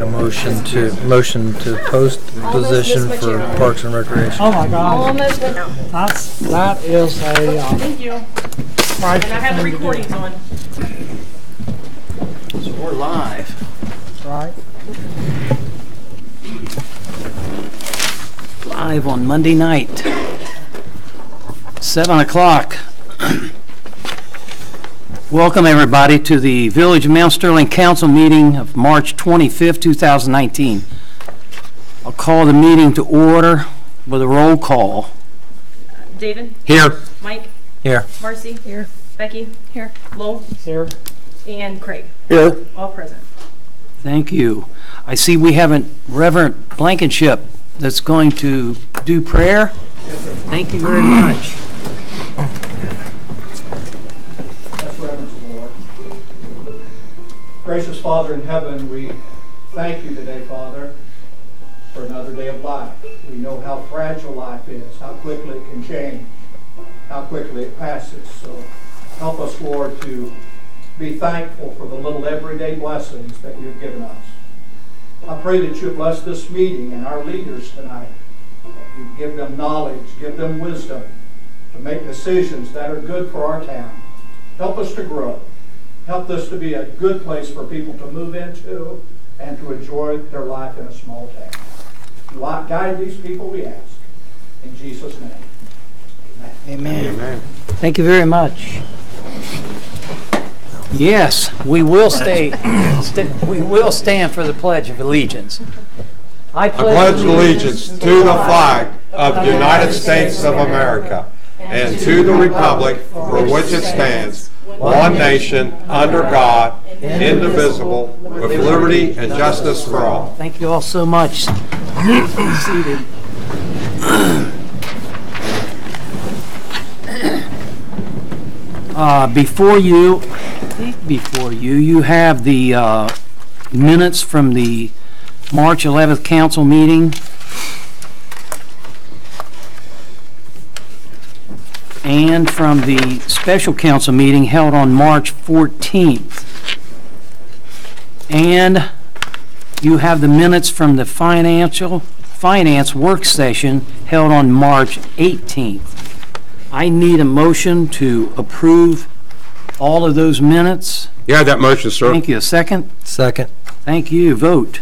a motion to post the position for Parks and Recreation. Oh my God. Almost went out. That is a Thank you. And I have the recordings on. So we're live. right. Live on Monday night, 7 o'clock. Welcome everybody to the Village of Mount Sterling Council meeting of March 25th, 2019. I'll call the meeting to order with a roll call. David? Here. Mike? Here. Marcy? Here. Becky? Here. Lowell? Here. And Craig? Here. All present. Thank you. I see we have a Reverend Blankenship that's going to do prayer. Thank you very much. Gracious Father in heaven, we thank you today, Father, for another day of life. We know how fragile life is, how quickly it can change, how quickly it passes. So help us, Lord, to be thankful for the little everyday blessings that you've given us. I pray that you bless this meeting and our leaders tonight. You give them knowledge, give them wisdom to make decisions that are good for our town. Help us to grow. Help this to be a good place for people to move into and to enjoy their life in a small town. Guide these people, we ask. In Jesus' name. Amen. Amen. Thank you very much. Yes, we will we will stand for the Pledge of Allegiance. I pledge allegiance to the flag of the United States of America and to the republic for which it stands, one nation, under God, indivisible, with liberty and justice for all. Thank you all so much. Be seated. Before you have the minutes from the March 11th council meeting. And from the special council meeting held on March 14th. And you have the minutes from the finance work session held on March 18th. I need a motion to approve all of those minutes. Yeah, that motion, sir. Thank you. A second? Second. Thank you. Vote.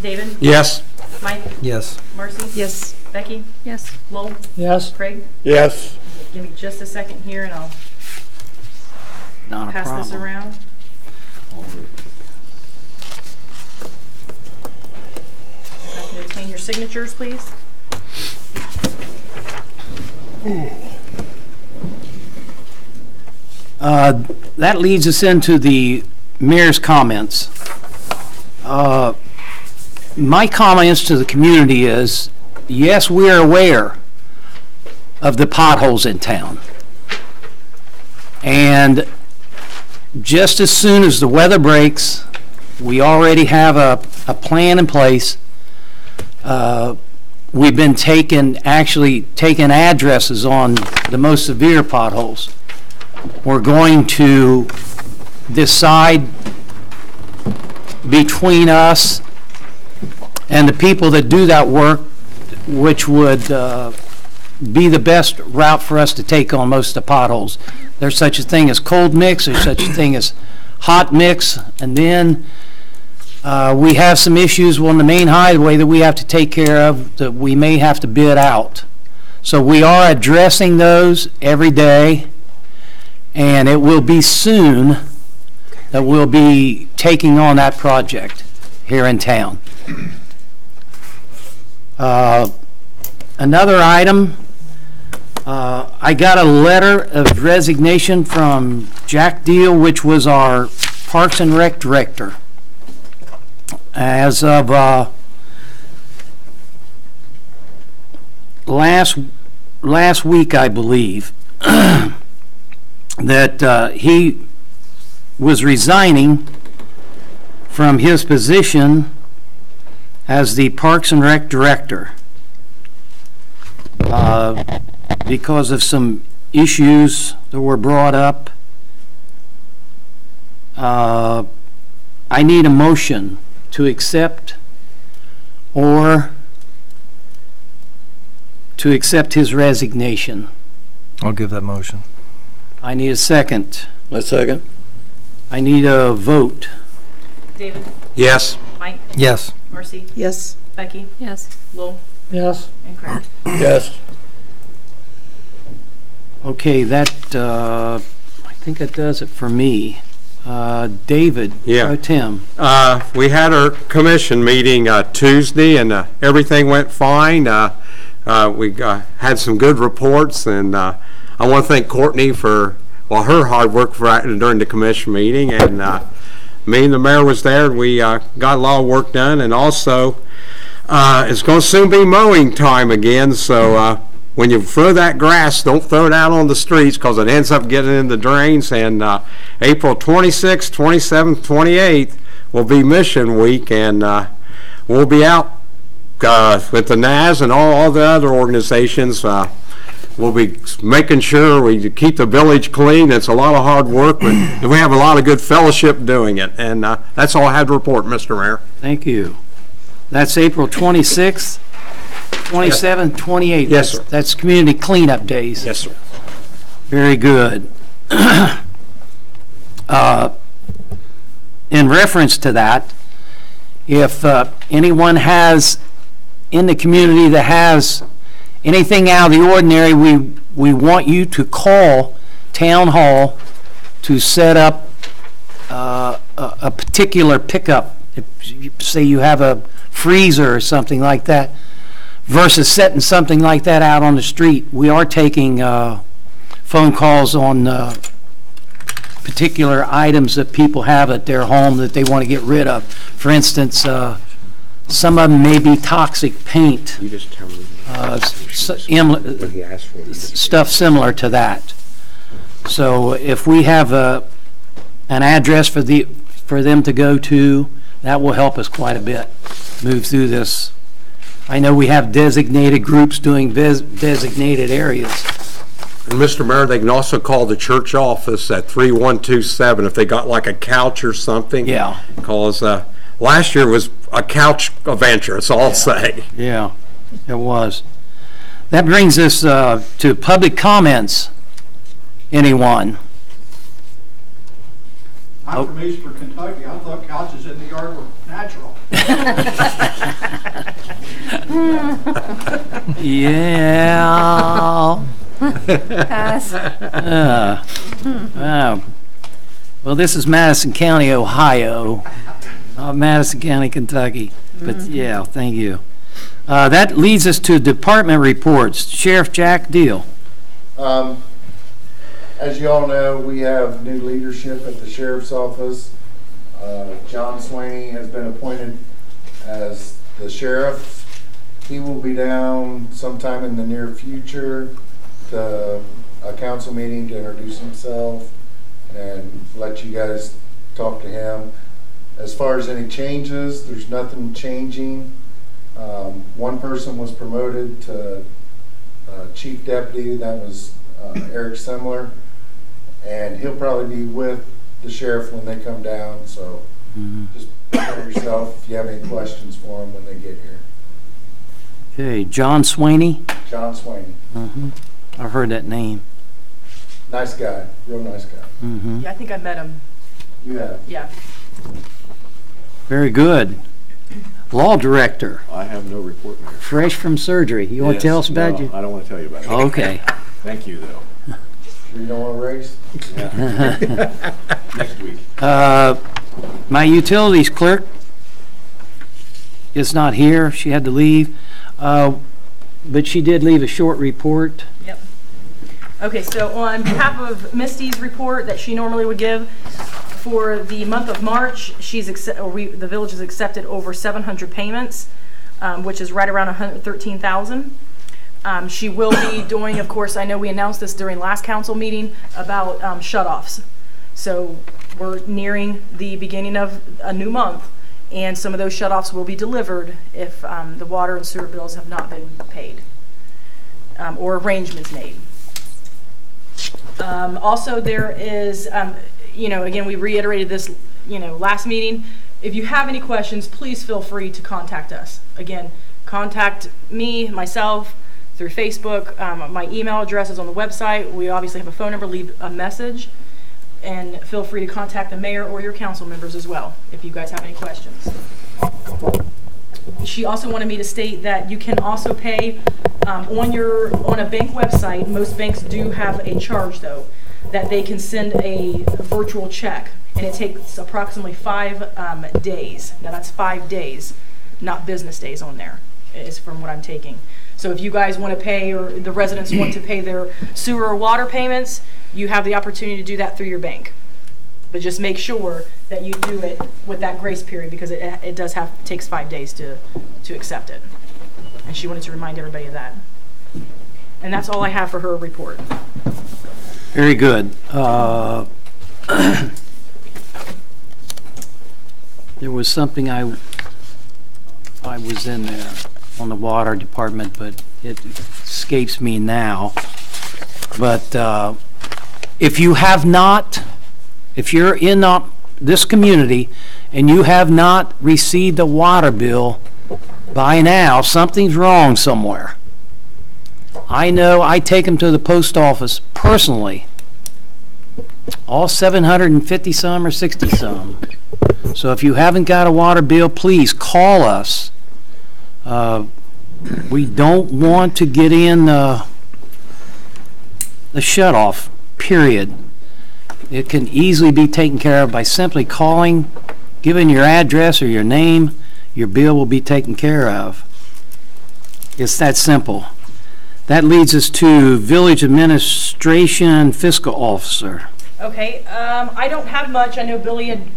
David? Yes. Mike? Yes. Marcy? Yes. Becky? Yes. Lowell? Yes. Craig? Yes. Give me just a second here and I'll Not a pass problem. this around. If I can obtain your signatures, please. That leads us into the mayor's comments. My comments to the community is, yes, we are aware of the potholes in town. And just as soon as the weather breaks, we already have a plan in place. We've been taking addresses on the most severe potholes. We're going to decide between us and the people that do that work, which would be the best route for us to take on most of the potholes. There's such a thing as cold mix, there's such a thing as hot mix, and then we have some issues on the main highway that we have to take care of that we may have to bid out. So we are addressing those every day, and it will be soon that we'll be taking on that project here in town. Another item, I got a letter of resignation from Jack Deal, which was our Parks and Rec director. As of last week, I believe, that he was resigning from his position as the Parks and Rec director because of some issues that were brought up. I need a motion to accept or to accept his resignation? I'll give that motion. I need a second. A second. I need a vote. David, Yes. Mike, Yes. Marcy, Yes. Becky, Yes. Lowell, Yes. and Craig. Yes. Okay, that, I think that does it for me. David. Yeah. Tim. We had our commission meeting Tuesday, and everything went fine. We had some good reports, and I want to thank Courtney for, well, her hard work during the commission meeting, and me and the mayor was there, and we got a lot of work done, and also it's going to soon be mowing time again, so when you throw that grass, don't throw it out on the streets because it ends up getting in the drains. And April 26th, 27th, 28th will be Mission Week, and we'll be out with the NAS and all the other organizations. We'll be making sure we keep the village clean. It's a lot of hard work, but we have a lot of good fellowship doing it. And that's all I have to report, Mr. Mayor. Thank you. That's April 26th, 27th, 28th. Yes, sir. That's community cleanup days. Yes, sir. Very good. In reference to that, if anyone has in the community that has anything out of the ordinary, we want you to call Town Hall to set up a particular pickup. If you say you have a freezer or something like that, versus setting something like that out on the street. We are taking phone calls on particular items that people have at their home that they want to get rid of. For instance, some of them may be toxic paint, You just tell me s- he asked for it. stuff similar to that. So if we have an address for them to go to, that will help us quite a bit move through this. I know we have designated groups doing designated areas. And Mr. Mayor, they can also call the church office at 3127 if they got like a couch or something. Yeah. Because last year was a couch adventure, that's all I'll say. Yeah, it was. That brings us to public comments. Anyone? I'm from Eastern Kentucky. I thought couches in the yard were natural. Yeah. Pass. Wow. Well, this is Madison County, Ohio, not Madison County, Kentucky. But yeah, thank you. That leads us to department reports. Sheriff Jack Deal. As you all know, we have new leadership at the sheriff's office. John Swaney has been appointed as the sheriff. He will be down sometime in the near future to a council meeting to introduce himself and let you guys talk to him. As far as any changes, there's nothing changing. One person was promoted to chief deputy. That was Eric Semler, and he'll probably be with the sheriff when they come down. So just prepare yourself if you have any questions for them when they get here. Okay, John Swaney. John Swaney, I've heard that name. nice guy, real nice guy. Yeah, I think I met him. You have. Yeah. Very good. Law Director, I have no report, Mayor. fresh from surgery. You want to tell us about you? I don't want to tell you about it. Okay. Thank you, though. Sure you don't want to race? Next week. My utilities clerk is not here. She had to leave. But she did leave a short report. Yep. Okay, so on behalf of Misty's report that she normally would give, for the month of March, the village has accepted over 700 payments, which is right around 113,000. She will be doing, of course, I know we announced this during last council meeting about shutoffs. So we're nearing the beginning of a new month, and some of those shutoffs will be delivered if the water and sewer bills have not been paid or arrangements made. Also, there is, again, we reiterated this, last meeting. if you have any questions, please feel free to contact us. Again, contact me, myself, through Facebook. My email address is on the website. We obviously have a phone number. Leave a message. And feel free to contact the mayor or your council members as well if you guys have any questions. She also wanted me to state that you can also pay on a bank website. Most banks do have a charge though, that they can send a virtual check, and it takes approximately 5 days. Now that's 5 days, not business days on there, is from what I'm taking. So if you guys want to pay, or the residents want to pay their sewer or water payments, you have the opportunity to do that through your bank. But just make sure that you do it with that grace period, because it takes 5 days to accept it. And she wanted to remind everybody of that. And that's all I have for her report. Very good. There was something I was in there on the water department, but it escapes me now. But if you're in this community and you have not received a water bill by now, something's wrong somewhere. I know I take them to the post office personally, all 750 some or 60 some. So if you haven't got a water bill, please call us. We don't want to get in the shut-off period. It can easily be taken care of by simply calling, giving your address or your name. Your bill will be taken care of. It's that simple. That leads us to Village Administration Fiscal Officer. Okay, I don't have much. I know Billy had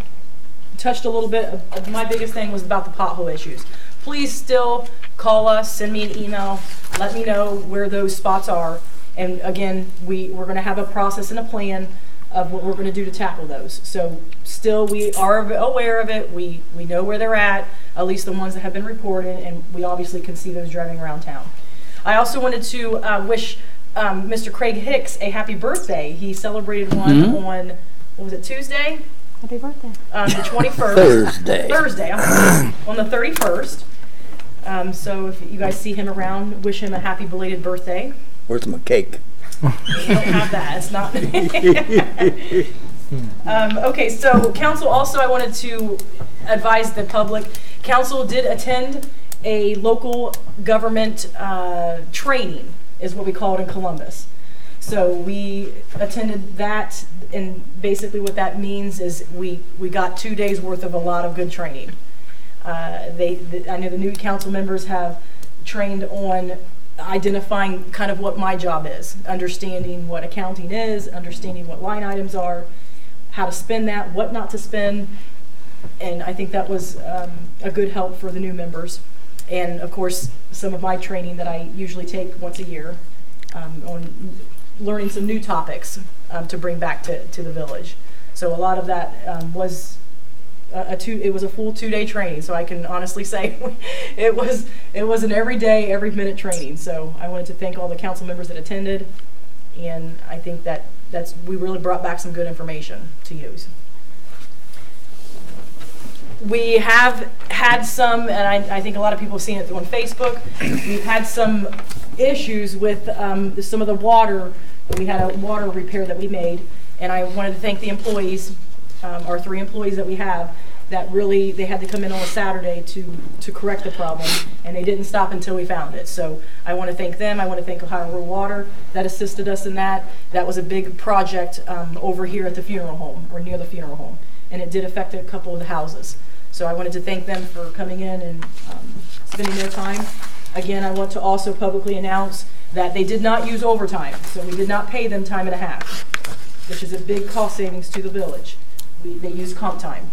touched a little bit. My biggest thing was about the pothole issues. Please still call us, send me an email, let me know where those spots are. And again, we're going to have a process and a plan of what we're going to do to tackle those. So still, we are aware of it. We know where they're at least the ones that have been reported, and we obviously can see those driving around town. I also wanted to wish Mr. Craig Hicks a happy birthday. He celebrated one on, what was it, Tuesday? Happy birthday. The 21st. Thursday, on the 31st. So if you guys see him around, wish him a happy belated birthday. Where's my cake? We don't have that. It's not. Okay, so council also, I wanted to advise the public. Council did attend a local government training, is what we call it in Columbus. So we attended that, and basically what that means is we got 2 days worth of a lot of good training. I know the new council members have trained on identifying kind of what my job is, understanding what accounting is, understanding what line items are, how to spend that, what not to spend, and I think that was a good help for the new members. And of course, some of my training that I usually take once a year on learning some new topics to bring back to the village. So a lot of that was it was a full 2-day training, so I can honestly say it was an every day, every minute training. So I wanted to thank all the council members that attended, and I think we really brought back some good information to use. We have had some, and I think a lot of people have seen it on Facebook, we've had some issues with some of the water. We had a water repair that we made, and I wanted to thank the employees, our 3 employees that we have, that really, they had to come in on a Saturday to correct the problem, and they didn't stop until we found it. So I want to thank them. I want to thank Ohio Rural Water that assisted us in that. That was a big project over here at the funeral home, or near the funeral home, and it did affect a couple of the houses. So I wanted to thank them for coming in and spending their time. Again, I want to also publicly announce that they did not use overtime, so we did not pay them time and a half, which is a big cost savings to the village. They use comp time.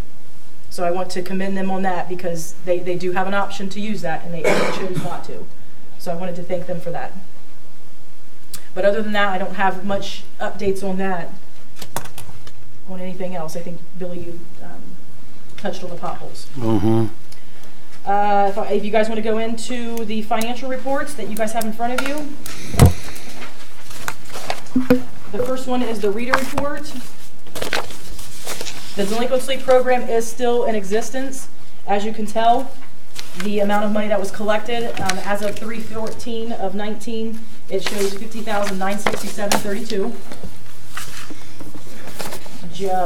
So I want to commend them on that, because they do have an option to use that, and they chose not to. So I wanted to thank them for that. But other than that, I don't have much updates on that, on anything else. I think, Billy, you touched on the potholes. Mm-hmm. If you guys want to go into the financial reports that you guys have in front of you. The first one is the reader report. The delinquency program is still in existence. As you can tell, the amount of money that was collected as of 3/14 of 19, it shows $50,967.32.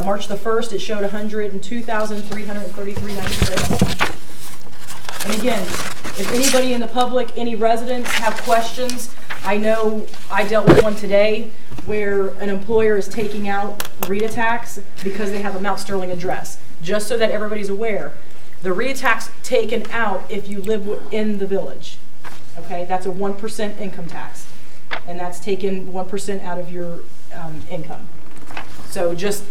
March the 1st, it showed $102,333.96. And again, if anybody in the public, any residents have questions, I know I dealt with one today where an employer is taking out RETA tax because they have a Mount Sterling address. Just so that everybody's aware, the RETA tax taken out if you live in the village. Okay, that's a 1% income tax, and that's taken 1% out of your income. So just,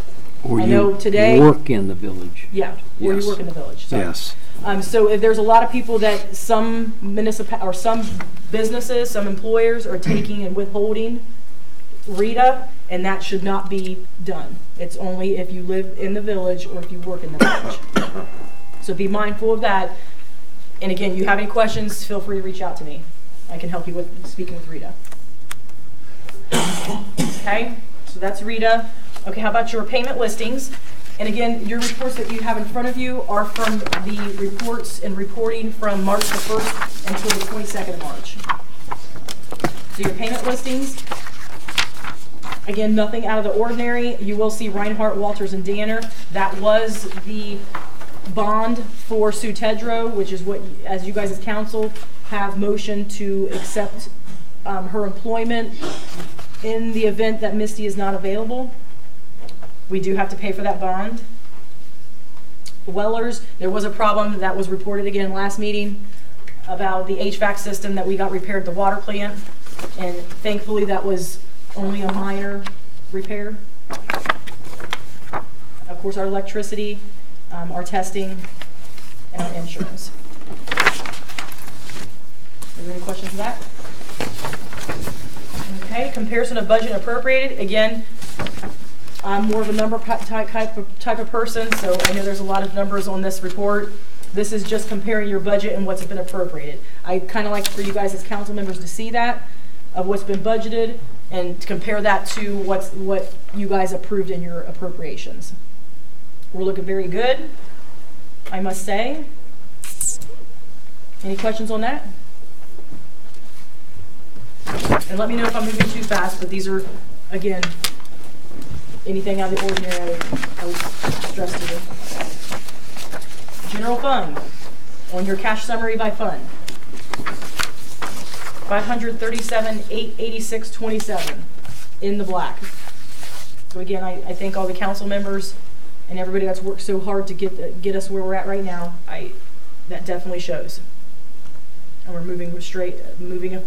Or I know today. you work in the village. Yeah, or Yes. you work in the village. So. Yes. So if there's a lot of people that some businesses, some employers are taking and withholding RETA, and that should not be done. It's only if you live in the village or if you work in the village. So be mindful of that. And again, you have any questions, feel free to reach out to me. I can help you with speaking with RETA. Okay, so that's RETA. Okay, how about your payment listings? And again, your reports that you have in front of you are from the reports and reporting from March the 1st until the 22nd of March. So your payment listings, again, nothing out of the ordinary. You will see Reinhardt, Walters, and Danner. That was the bond for Sue Tedrow, which is what, as you guys as council, have motioned to accept her employment in the event that Misty is not available. We do have to pay for that bond. Wellers, there was a problem that was reported again last meeting about the HVAC system that we got repaired at the water plant, and thankfully that was only a minor repair. Of course, our electricity, our testing, and our insurance. Are there any questions on that? Okay, comparison of budget and appropriated. Again, I'm more of a number type of person, so I know there's a lot of numbers on this report. This is just comparing your budget and what's been appropriated. I kind of like for you guys as council members to see that, of what's been budgeted, and to compare that to what you guys approved in your appropriations. We're looking very good, I must say. Any questions on that? And let me know if I'm moving too fast, but these are, again, anything out of the ordinary I would stress to you. General fund, on your cash summary by fund. $537,886.27 in the black. So again, I thank all the council members and everybody that's worked so hard to get us where we're at right now. That definitely shows. And we're moving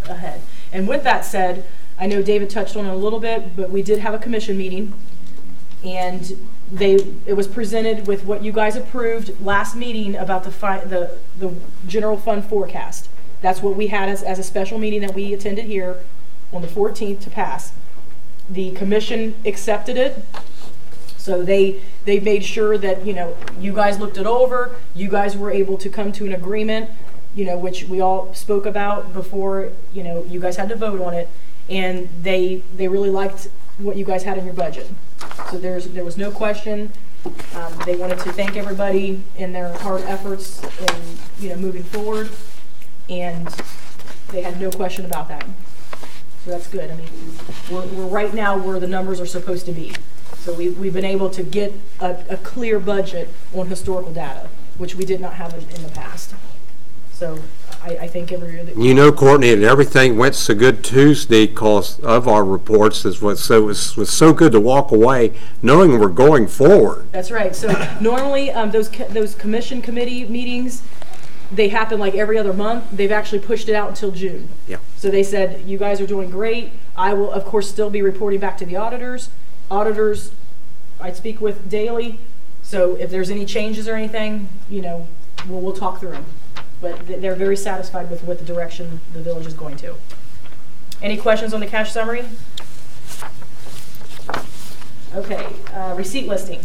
ahead. And with that said, I know David touched on it a little bit, but we did have a commission meeting, and it was presented with what you guys approved last meeting about the general fund forecast. That's what we had as a special meeting that we attended here on the 14th to pass. The commission accepted it, so they made sure that, you know, you guys looked it over, you guys were able to come to an agreement, you know, which we all spoke about before, you know, you guys had to vote on it, and they really liked what you guys had in your budget. So there was no question. They wanted to thank everybody in their hard efforts in, you know, moving forward, and they had no question about that. So that's good. I mean, we're right now where the numbers are supposed to be. So we've been able to get a clear budget on historical data, which we did not have in the past. So I think every year that You know, Courtney, and everything went so good Tuesday because of our reports. It was so good to walk away knowing we're going forward. That's right. So normally those commission committee meetings, they happen like every other month. They've actually pushed it out until June. Yeah. So they said, you guys are doing great. I will, of course, still be reporting back to the auditors. Auditors, I speak with daily. So if there's any changes or anything, you know, we'll talk through them. But they're very satisfied with what the direction the village is going to. Any questions on the cash summary? Okay, receipt listing.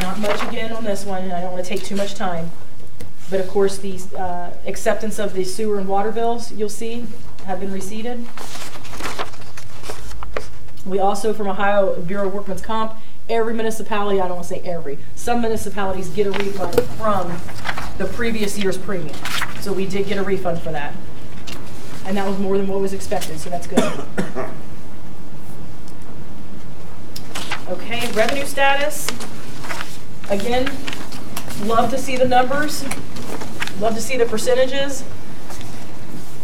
Not much again on this one, and I don't want to take too much time. But of course, the acceptance of the sewer and water bills, you'll see, have been receipted. We also, from Ohio Bureau of Workmen's Comp, every municipality, I don't want to say every, some municipalities get a refund from the previous year's premium. So we did get a refund for that. And that was more than what was expected, so that's good. Okay, revenue status. Again, love to see the numbers. Love to see the percentages.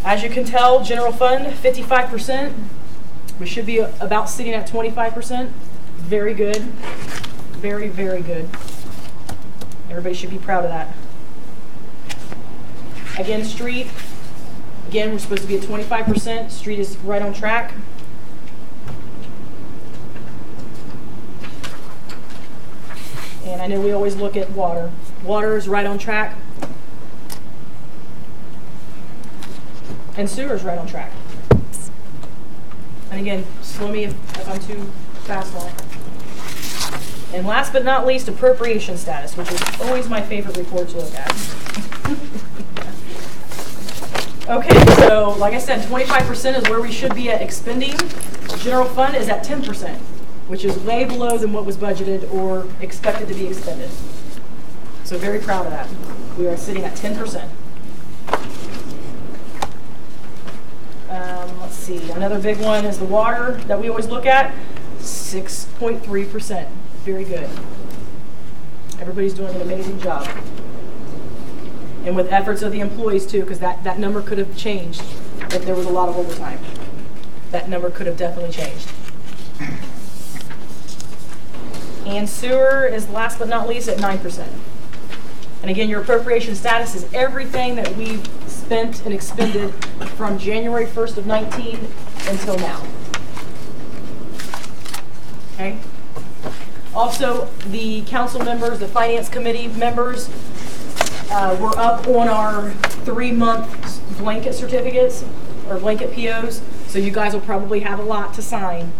As you can tell, general fund, 55%. We should be about sitting at 25%. Very good. Very, very good. Everybody should be proud of that. Again, street. Again, we're supposed to be at 25%. Street is right on track. And I know we always look at water. Water is right on track. And sewer is right on track. And again, slow me if I'm too fast on it. And last but not least, appropriation status, which is always my favorite report to look at. Okay, so like I said, 25% is where we should be at expending. General fund is at 10%, which is way below than what was budgeted or expected to be expended. So very proud of that. We are sitting at 10%. Let's see, another big one is the water that we always look at, 6.3%. Very good. Everybody's doing an amazing job. And with efforts of the employees too, because that number could have changed if there was a lot of overtime. That number could have definitely changed. And sewer is last but not least at 9%. And again, your appropriation status is everything that we've spent and expended from January 1st of 19 until now. Okay? Also, the council members, the finance committee members, we're up on our 3-month blanket certificates or blanket POs, so you guys will probably have a lot to sign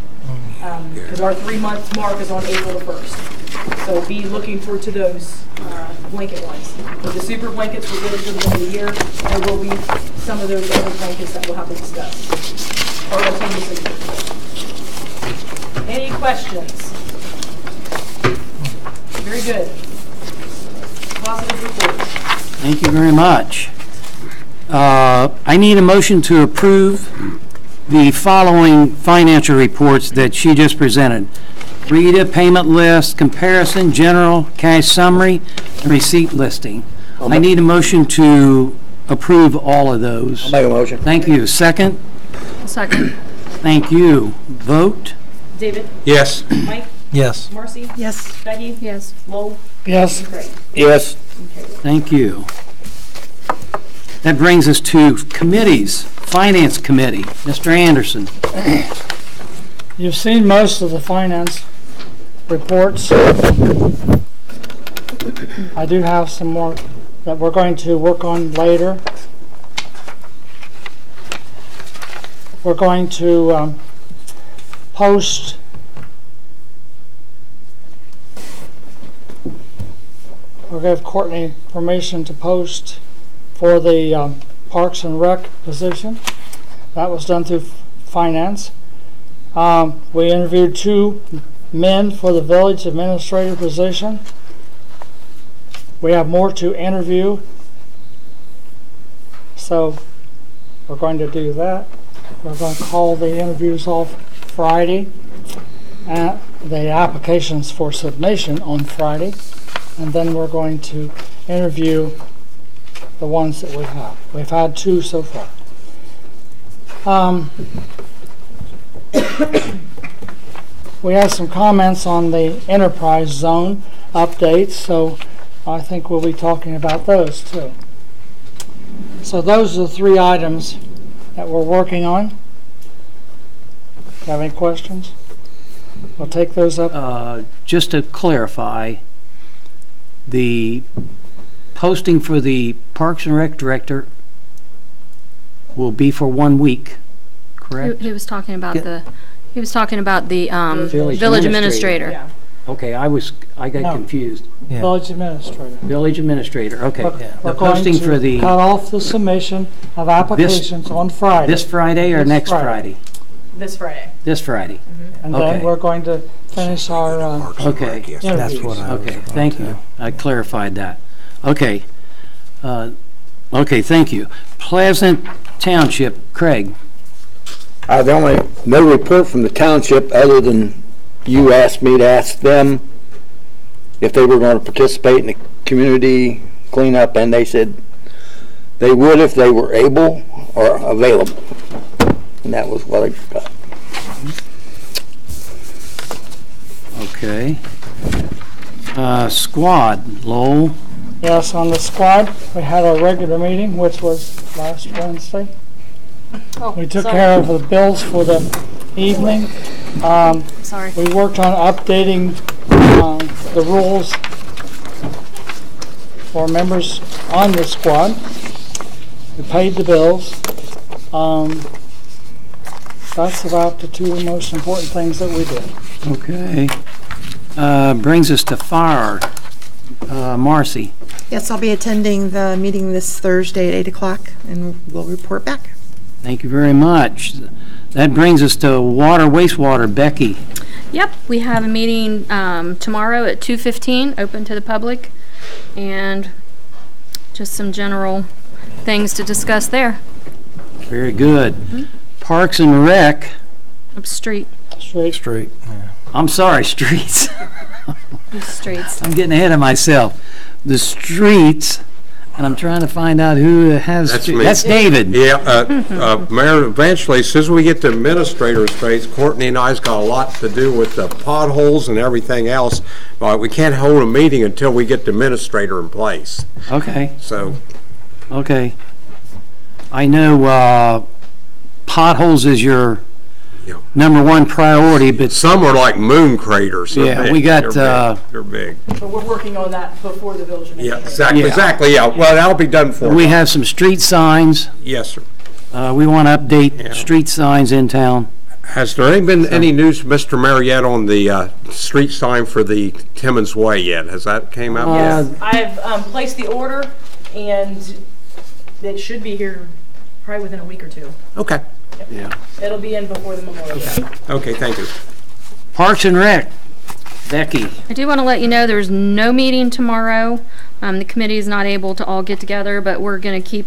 because our 3-month mark is on April the 1st. So be looking forward to those blanket ones. But the super blankets we're good until the end of the year. There will be some of those other blankets that we'll have to discuss. Or attend the signature. Any questions? Very good. Positive report. Thank you very much. I need a motion to approve the following financial reports that she just presented. Rita, payment list, comparison, general, cash summary, and receipt listing. I need a motion to approve all of those. I'll make a motion. Thank you. Second? Second. Thank you. Vote? David? Yes. Mike? Yes. Marcy? Yes. Becky? Yes. Lowell? Yes. Craig? Yes. Okay. Thank you. That brings us to committees. Finance Committee. Mr. Anderson. You've seen most of the finance reports. I do have some more that we're going to work on later. We're going to post we'll give Courtney permission to post for the Parks and Rec position. That was done through finance. We interviewed 2 men for the village administrator position. We have more to interview, so we're going to do that. We're going to call the interviews off Friday, and the applications for submission on Friday, and then we're going to interview the ones that we have. We've had 2 so far. We had some comments on the enterprise zone updates, so I think we'll be talking about those too. So those are the 3 items that we're working on. Have any questions? We'll take those up. Just to clarify, the posting for the Parks and Rec Director will be for 1 week, correct? He was talking about Yeah. the Village village administrator. administrator. Yeah. Okay, I got No. confused. Yeah. Village administrator. Village administrator, okay. We're The going posting to for the, cut off the submission of applications on Friday. this Friday or This next Friday. Friday? This Friday. This Friday. And Okay. then we're going to finish our, Okay. interviews. what I was Okay, about thank to- you. I clarified that. Okay. Okay, thank you. Pleasant Township, Craig. The only, no report from the township other than you asked me to ask them if they were going to participate in the community cleanup, and they said they would if they were able or available. And that was what I got. Okay. Squad, Lowell. Yes, on the squad, we had our regular meeting, which was last Wednesday. We took care of the bills for the evening. Sorry. We worked on updating the rules for members on the squad. We paid the bills. That's about the two most important things that we did. Okay. Brings us to fire. Marcy. Yes, I'll be attending the meeting this Thursday at 8 o'clock, and we'll report back. Thank you very much. That brings us to water, wastewater. Becky. Yep, we have a meeting tomorrow at 2:15, open to the public, and just some general things to discuss there. Very good. Parks and Rec. Up street. Straight, yeah. I'm sorry, streets. Streets. I'm getting ahead of myself. The streets, and I'm trying to find out who has. That's me. That's David. Yeah, Mayor, eventually, as soon as we get to administrator's rates, Courtney and I's got a lot to do with the potholes and everything else, but we can't hold a meeting until we get the administrator in place, Okay. so. Okay. I know potholes is your Yeah. number one priority, but Some are like moon craters. They're Yeah, big. we got, They're big. But we're working on that before the village Yeah, administrator. exactly, exactly, yeah. Well, that'll be done for we you. have some street signs. Yes, sir. We want to update Yeah. street signs in town. Has there been any news, Mr. Mayor, yet on the street sign for the Timmons Way yet? Has that came out yet? I've placed the order, and it should be here probably within a week or two. Okay, Yeah. It'll be in before the Memorial Day. okay, thank you. Parks and Rec. Becky. I do want to let you know there's no meeting tomorrow. The committee is not able to all get together, but we're going to keep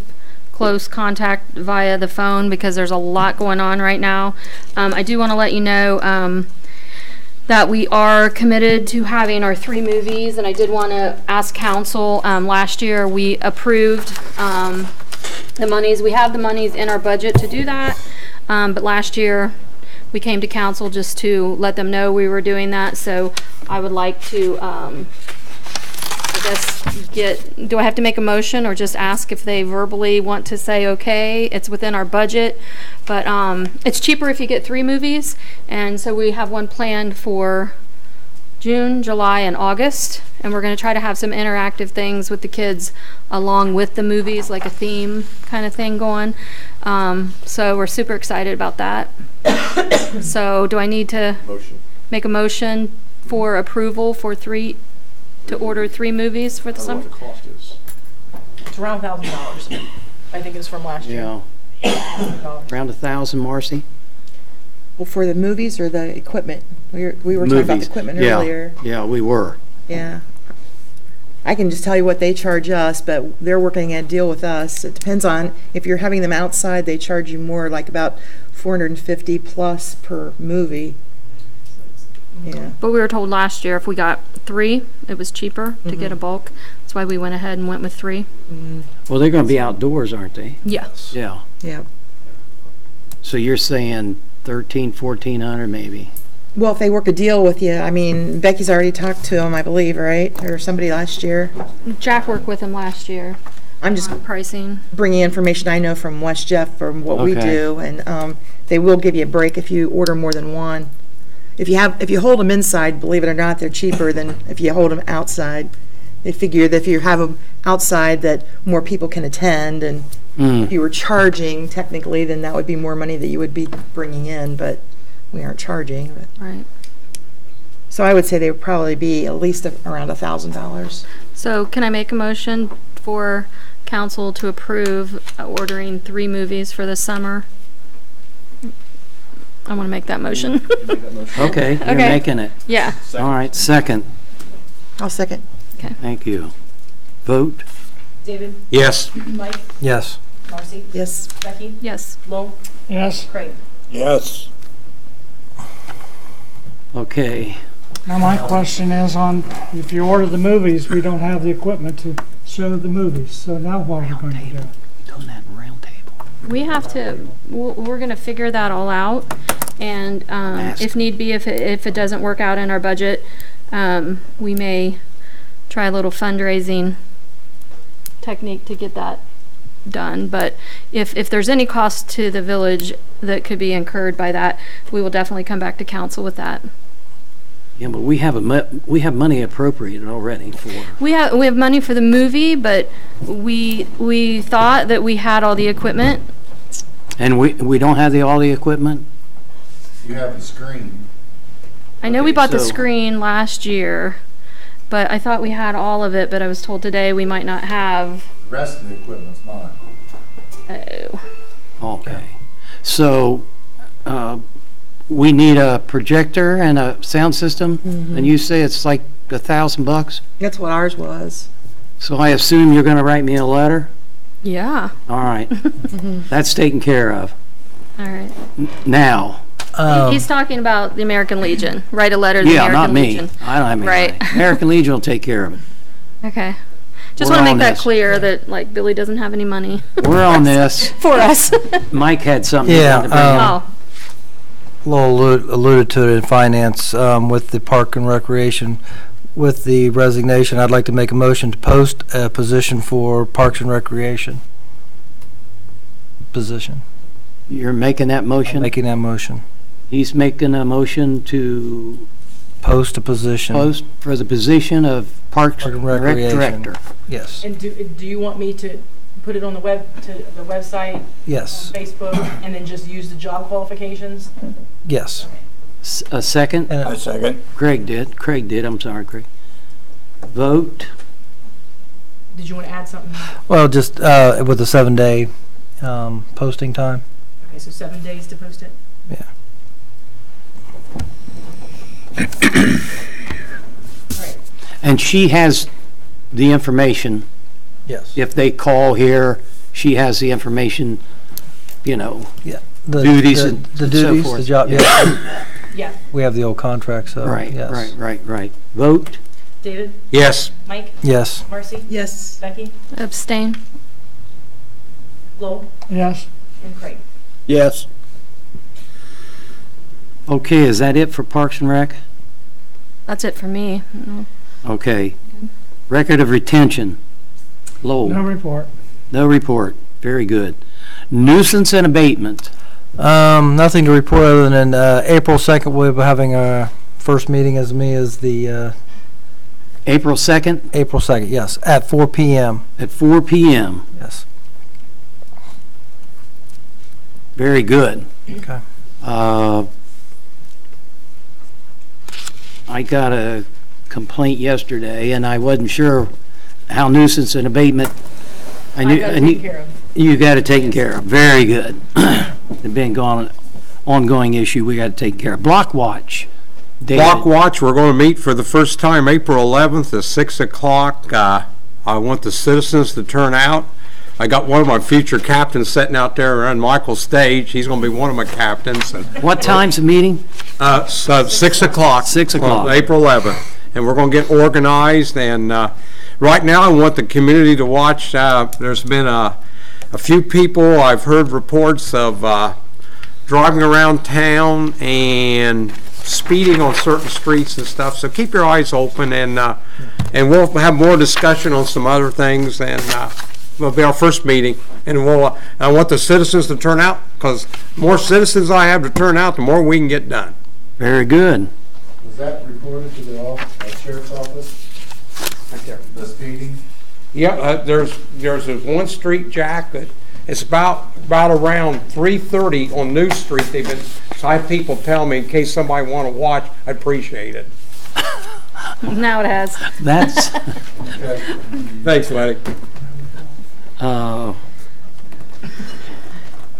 close contact via the phone because there's a lot going on right now. I do want to let you know that we are committed to having our 3 movies, and I did want to ask council, last year we approved the monies. We have the monies in our budget to do that, but last year we came to council just to let them know we were doing that, so I would like to, I guess, do I have to make a motion or just ask if they verbally want to say, okay, it's within our budget, but it's cheaper if you get 3 movies, and so we have one planned for June, July, and August, and we're going to try to have some interactive things with the kids along with the movies, like a theme kind of thing going. So we're super excited about that. So do I need to make a motion for approval for to order 3 movies for the I don't know summer? what the cost is. It's around $1,000. I think it's from last year. Yeah. Around 1,000, Marcy? Well, for the movies or the equipment? We were talking about the Movies. equipment Yeah. earlier. Yeah, we were. Yeah. I can just tell you what they charge us, but they're working a deal with us. It depends on, if you're having them outside, they charge you more, like about $450 plus per movie. Yeah. But we were told last year if we got 3, it was cheaper to get a bulk. That's why we went ahead and went with 3. Well, they're going to be outdoors, aren't they? Yes. Yeah. Yeah. So you're saying 1,400 maybe? Well, if they work a deal with you, I mean, Becky's already talked to them, I believe, right? Or somebody last year. Jack worked with him last year. I'm just Pricing. bringing information I know from West Jeff from what we Okay. do, and they will give you a break if you order more than one. If you hold them inside, believe it or not, they're cheaper than if you hold them outside. They figure that if you have them outside, that more people can attend, and if you were charging technically, then that would be more money that you would be bringing in, but we aren't charging. But. Right. So I would say they would probably be at least around $1,000. So can I make a motion for council to approve ordering 3 movies for the summer? I want to make that motion. Okay, you're Okay. making it. Yeah. All right, second. I'll second. Thank you. Vote? David, Yes. Mike, Yes. Marcy, Yes. Becky, Yes. Lowell, Yes. Craig. Yes. Okay. Now my question is on, if you order the movies, we don't have the equipment to show the movies, so now what are we going to do? Doing that in round table. We have to, we're going to figure that all out. And if need be, if it doesn't work out in our budget, we may try a little fundraising technique to get that done. But if there's any cost to the village that could be incurred by that, we will definitely come back to council with that. Yeah, but we have money appropriated already for. We have money for the movie, but we thought that we had all the equipment. And we don't have all the equipment? You have the screen. I know we Okay, bought the so- screen last year, but I thought we had all of it, but I was told today we might not have. The rest of the equipment's mine. Oh. Okay. So, we need a projector and a sound system, and you say it's like $1,000? That's what ours was. So I assume you're gonna write me a letter? Yeah. All right. That's taken care of. All right. Now, He's talking about the American Legion. Write a letter to the yeah, American not me. Legion. I don't have any Right. money. American Legion will take care of it. Okay. Just We're want to on make that this. clear that like Billy doesn't have any money We're on this. for us. Mike had something. Yeah, to bring up. Oh. Lowell alluded to it in finance with the Park and Recreation. With the resignation, I'd like to make a motion to post a position for Parks and Recreation position. You're making that motion? Making that motion. He's making a motion to Post a position. post for the position of Parks Park and and Rec Recreation. Director. Yes. And do you want me to put it on the website, Yes. Facebook, and then just use the job qualifications? Yes. A second? And second. Craig did, I'm sorry, Craig. Vote? Did you want to add something? well, just with the 7-day posting time. Okay, so 7 days to post it? Yeah. All right. And she has the information. Yes. If they call here, she has the information, you know. The duties the, and the so duties, forth. the job. Yeah. Yeah. We have the old contract, so Right, yes. right. Vote? David, Yes. Mike, Yes. Marcy, Yes. Becky, Abstain. Lowell, Yes. and Craig. Yes. Okay, is that it for Parks and Rec? That's it for me. No. Okay. Record of retention. Lowell? No report. No report. Very good. Nuisance and abatement. Nothing to report other than April 2nd we'll be having our first meeting as the April 2nd April 2nd, yes, at 4 p.m. at 4 p.m. Yes. Very good. Okay. I got a complaint yesterday, and I wasn't sure how nuisance and abatement. I got it taken care of. You got it taken care of. Very good. It's been an ongoing issue we got to take care of. Block watch. David. Block Watch, we're going to meet for the first time April 11th at 6 o'clock. I want the citizens to turn out. I got one of my future captains sitting out there on Michael's stage. He's going to be one of my captains. And, What time's the meeting? so 6 o'clock. 6 o'clock. On April 11th. And we're going to get organized. And right now I want the community to watch. There's been a few people, I've heard reports of driving around town and speeding on certain streets and stuff. So keep your eyes open, and we'll have more discussion on some other things. And it'll be our first meeting, and I want the citizens to turn out, because the more citizens I have to turn out, the more we can get done. Very good. Was that reported to the sheriff's office? Right there. The speeding? Yeah, there's this one street, Jack, that it's about around 3:30 on New Street. So I have people tell me in case somebody want to watch. I appreciate it. Now it has. That's, Okay. Thanks, Letty.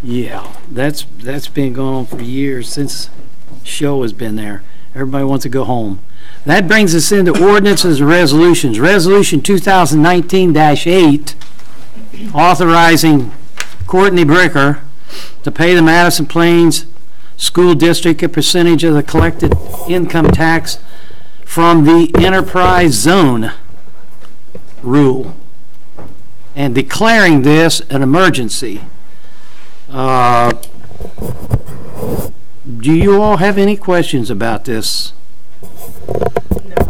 Yeah, that's been going on for years, since show has been there. Everybody wants to go home. That brings us into ordinances and resolutions. Resolution 2019-8, authorizing Courtney Bricker to pay the Madison Plains School District a percentage of the collected income tax from the enterprise zone rule and declaring this an emergency. Do you all have any questions about this? No,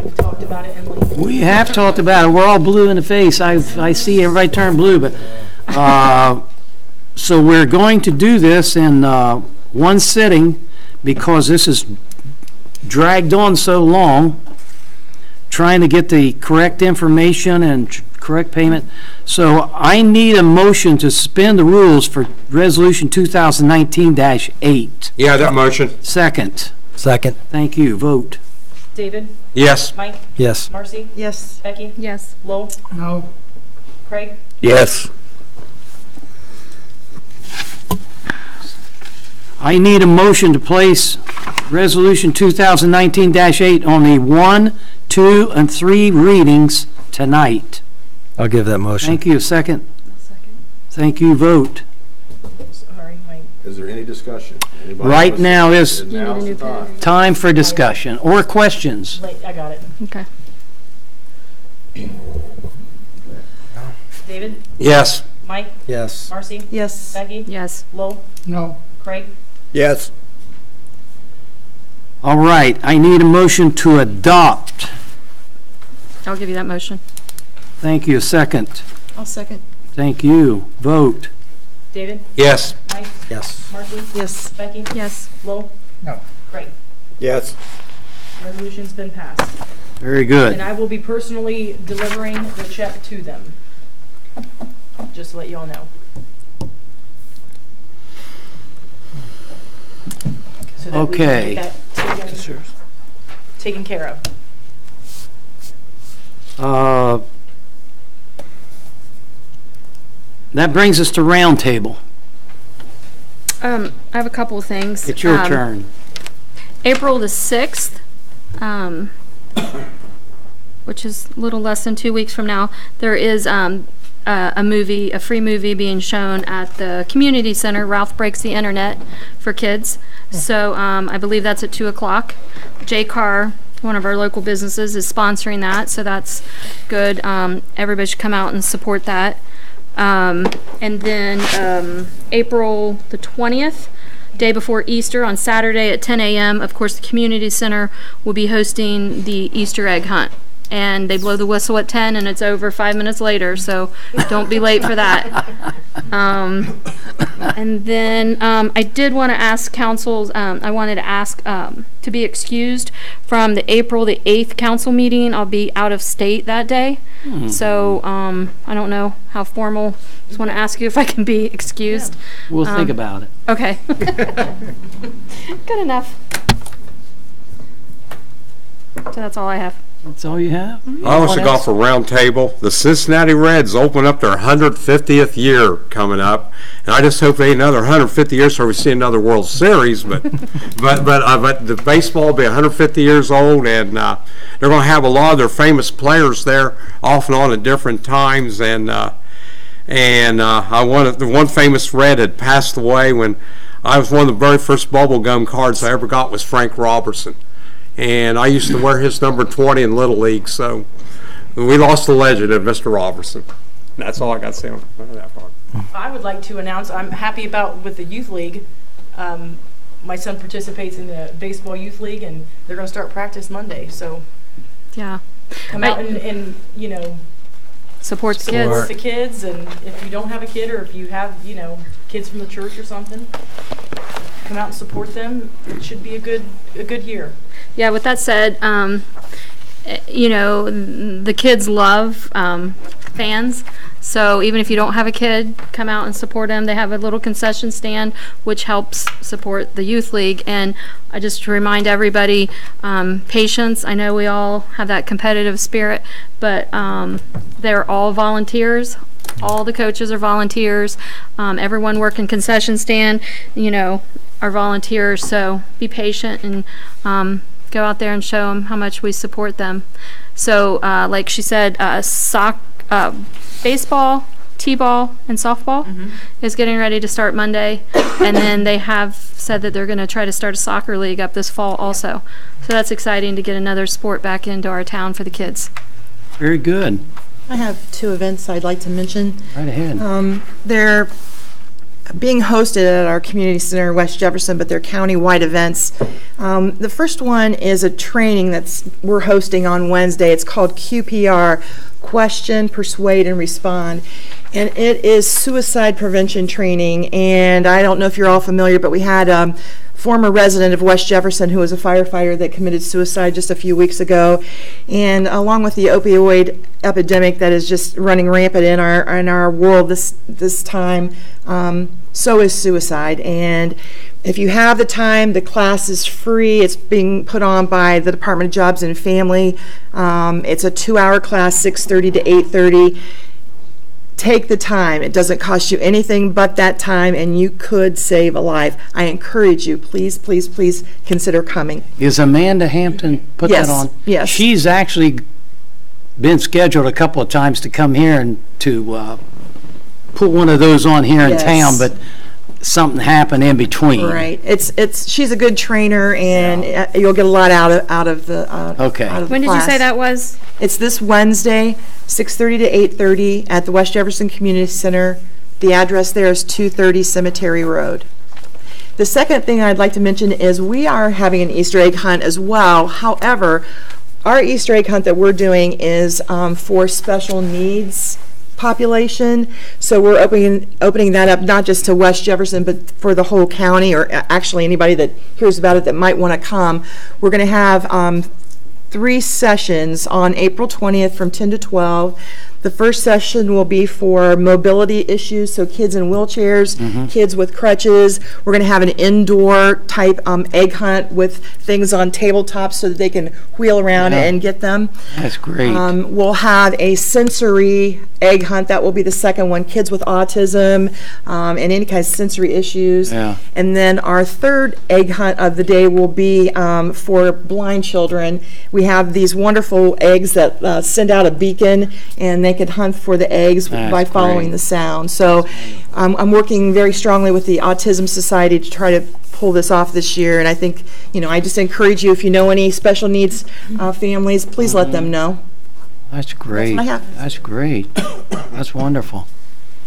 we've talked about it in length. We have talked about it. We're all blue in the face. I see everybody turn blue, but, so we're going to do this in one sitting because this is dragged on so long, trying to get the correct information and correct payment. So I need a motion to suspend the rules for Resolution 2019-8. Yeah, that motion. Second. Second. Thank you. Vote. David? Yes. Mike? Yes. Marcy? Yes. Becky? Yes. Lowell? No. Craig? Yes. I need a motion to place Resolution 2019-8 on the 1, 2, and 3 readings tonight. I'll give that motion. Thank you. Second. Thank you. Vote. Sorry, Mike. Is there any discussion? Anybody Right else? now is Now's the time. time for discussion or questions. Late, I got it. Okay. David? Yes. Mike? Yes. Marcy? Yes. Becky? Yes. Lowell? No. Craig? Yes. All right. I need a motion to adopt. I'll give you that motion. Thank you. Second. I'll second. Thank you. Vote. David? Yes. Mike? Yes. Marcy? Yes. Becky? Yes. Lowell? No. Craig? Yes. Resolution's been passed. Very good. And I will be personally delivering the check to them. Just to let you all know. So that we can Okay. get that taken care of. That brings us to roundtable. I have a couple of things. It's your turn. April the 6th, which is a little less than 2 weeks from now, there is a free movie being shown at the community center, Ralph Breaks the Internet, for kids. So I believe that's at 2 o'clock. J-Car, one of our local businesses, is sponsoring that, so that's good. Everybody should come out and support that. And then April the 20th, day before Easter, on Saturday at 10 a.m., of course, the community center will be hosting the Easter egg hunt. And they blow the whistle at 10 and it's over 5 minutes later, so don't be late for that. And then I did want to ask councils, I wanted to ask to be excused from the April the 8th council meeting. I'll be out of state that day. So I don't know how formal. Just want to ask you if I can be excused. We'll think about it. Okay. Good enough. So that's all I have. That's all you have? I want to go for round table. The Cincinnati Reds open up their 150th year coming up, and I just hope they another 150 years so we see another World Series. But but the baseball will be 150 years old, and they're going to have a lot of their famous players there off and on at different times. And the one famous Red had passed away when I was one of the very first bubble gum cards I ever got was Frank Robertson. And I used to wear his number 20 in Little League, so we lost the legend of Mr. Robertson. That's all I got to say on that part. I would like to announce, I'm happy about with the youth league. My son participates in the baseball youth league, and they're going to start practice Monday. So Yeah. come out and Support the kids. support the kids. And if you don't have a kid, or if you have kids from the church or something, come out and support them. It should be a good year. Yeah, with that said, the kids love fans. So even if you don't have a kid, come out and support them. They have a little concession stand, which helps support the youth league. And I just remind everybody, patience. I know we all have that competitive spirit, but they're all volunteers. All the coaches are volunteers. Everyone working concession stand, are volunteers. So be patient and go out there and show them how much we support them. So, like she said, baseball, t-ball, and softball is getting ready to start Monday, and then they have said that they're going to try to start a soccer league up this fall also. So that's exciting to get another sport back into our town for the kids. Very good. I have 2 events I'd like to mention. Right ahead. They're being hosted at our community center in West Jefferson, but they're county-wide events. The first one is a training we're hosting on Wednesday. It's called QPR, Question, Persuade, and Respond. And it is suicide prevention training. And I don't know if you're all familiar, but we had a former resident of West Jefferson who was a firefighter that committed suicide just a few weeks ago. And along with the opioid epidemic that is just running rampant in our world this time, so is suicide. And if you have the time, the class is free. It's being put on by the Department of Jobs and Family. It's a 2-hour class, 6:30 to 8:30. Take the time. It doesn't cost you anything but that time, and you could save a life. I encourage you, please, please, please consider coming. Is Amanda Hampton put that on? Yes. She's actually been scheduled a couple of times to come here and to put one of those on here in town, but something happened in between. Right. She's a good trainer, and you'll get a lot out of the okay. out of the When did you class. say that was? It's this Wednesday, 6:30 to 8:30 at the West Jefferson Community Center. The address there is 230 Cemetery Road. The second thing I'd like to mention is we are having an Easter egg hunt as well. However, our Easter egg hunt that we're doing is for special needs population. So we're opening that up not just to West Jefferson, but for the whole county, or actually anybody that hears about it that might want to come. We're going to have 3 sessions on April 20th from 10 to 12. The first session will be for mobility issues, so kids in wheelchairs, kids with crutches. We're going to have an indoor type egg hunt with things on tabletops so that they can wheel around and get them. That's great. We'll have a sensory egg hunt. That will be the second one. Kids with autism and any kind of sensory issues. Yeah. And then our third egg hunt of the day will be for blind children. We have these wonderful eggs that send out a beacon, and they can hunt for the eggs by following the sound. So I'm working very strongly with the Autism Society to try to pull this off this year. And I think, I just encourage you, if you know any special needs families, please let them know. That's great. That's what I have. That's great. That's wonderful.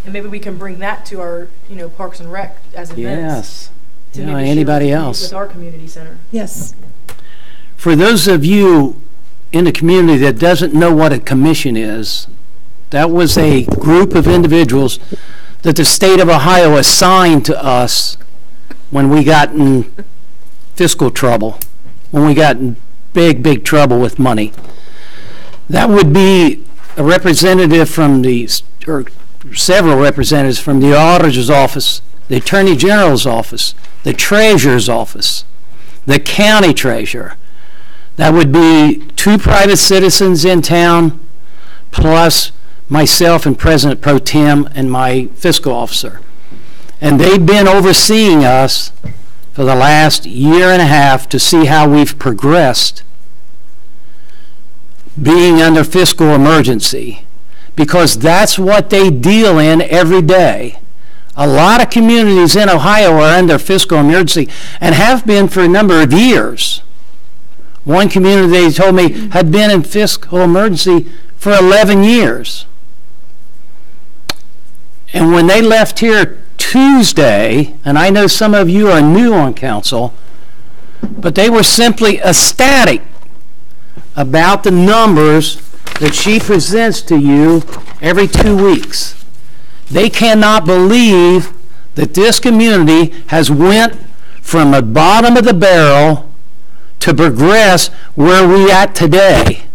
And maybe we can bring that to our, Parks and Rec as events. Yes. To maybe share Anybody else? with our community center. Yes. For those of you in the community that doesn't know what a commission is, that was a group of individuals that the state of Ohio assigned to us when we got in fiscal trouble, when we got in big trouble with money. That would be a representative from or several representatives from the auditor's office, the attorney general's office, the treasurer's office, the county treasurer. That would be 2 private citizens in town, plus myself and President Pro Tem and my fiscal officer. And they've been overseeing us for the last year and a half to see how we've progressed being under fiscal emergency, because that's what they deal in every day. A lot of communities in Ohio are under fiscal emergency and have been for a number of years. One community, they told me, had been in fiscal emergency for 11 years. And when they left here Tuesday, and I know some of you are new on council, but they were simply ecstatic about the numbers that she presents to you every 2 weeks. They cannot believe that this community has went from the bottom of the barrel to progress where we're at today.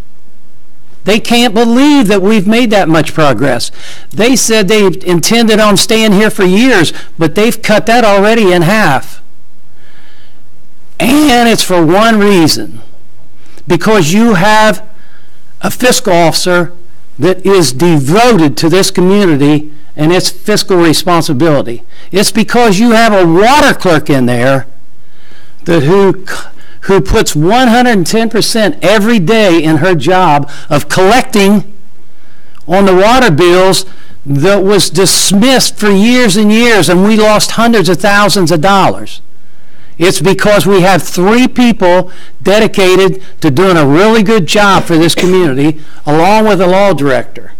They can't believe that we've made that much progress. They said they intended on staying here for years, but they've cut that already in half. And it's for one reason. Because you have a fiscal officer that is devoted to this community and its fiscal responsibility. It's because you have a water clerk in there that who puts 110% every day in her job of collecting on the water bills that was dismissed for years and years, and we lost hundreds of thousands of dollars. It's because we have 3 people dedicated to doing a really good job for this community, along with the law director.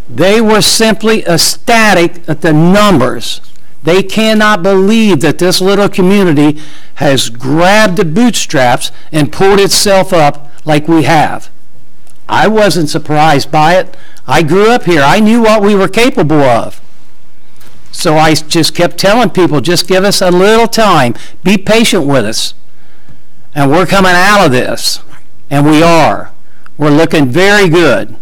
They were simply ecstatic at the numbers. They cannot believe that this little community has grabbed the bootstraps and pulled itself up like we have. I wasn't surprised by it. I grew up here. I knew what we were capable of. So I just kept telling people, just give us a little time. Be patient with us. And we're coming out of this. And we are. We're looking very good.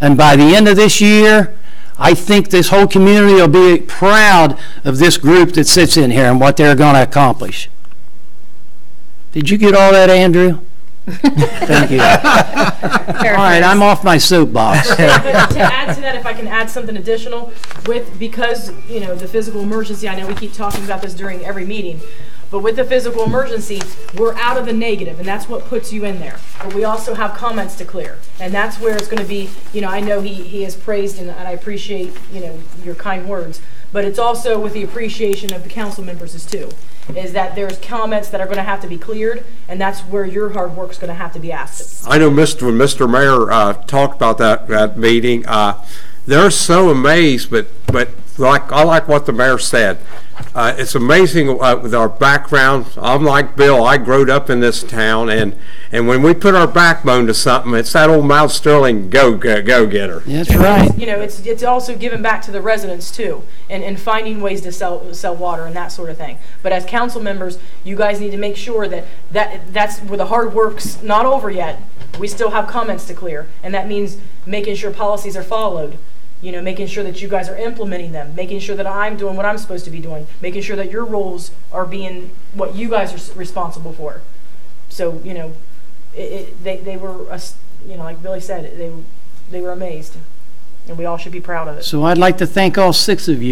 And by the end of this year, I think this whole community will be proud of this group that sits in here and what they're going to accomplish. Did you get all that, Andrew? Thank you. All right, I'm off my soapbox. But to add to that, if I can add something additional, because you know the physical emergency, I know we keep talking about this during every meeting, but with the physical emergency, we're out of the negative, and that's what puts you in there. But we also have comments to clear, and that's where it's going to be. You know, I know he has praised, and I appreciate your kind words, but it's also with the appreciation of the council members as too. Is that there's comments that are going to have to be cleared, and that's where your hard work is going to have to be asked. I know when Mr. Mayor talked about that meeting, they're so amazed, but I like what the mayor said. It's amazing with our background. I'm like Bill. I growed up in this town, and when we put our backbone to something, it's that old Mount Sterling go getter. That's right. It's also giving back to the residents too, and finding ways to sell water and that sort of thing. But as council members, you guys need to make sure that's where the hard work's not over yet. We still have comments to clear, and that means making sure policies are followed. Making sure that you guys are implementing them, making sure that I'm doing what I'm supposed to be doing, making sure that your roles are being what you guys are responsible for. So, they were, like Billy said, they were amazed, and we all should be proud of it. So I'd like to thank all 6 of you.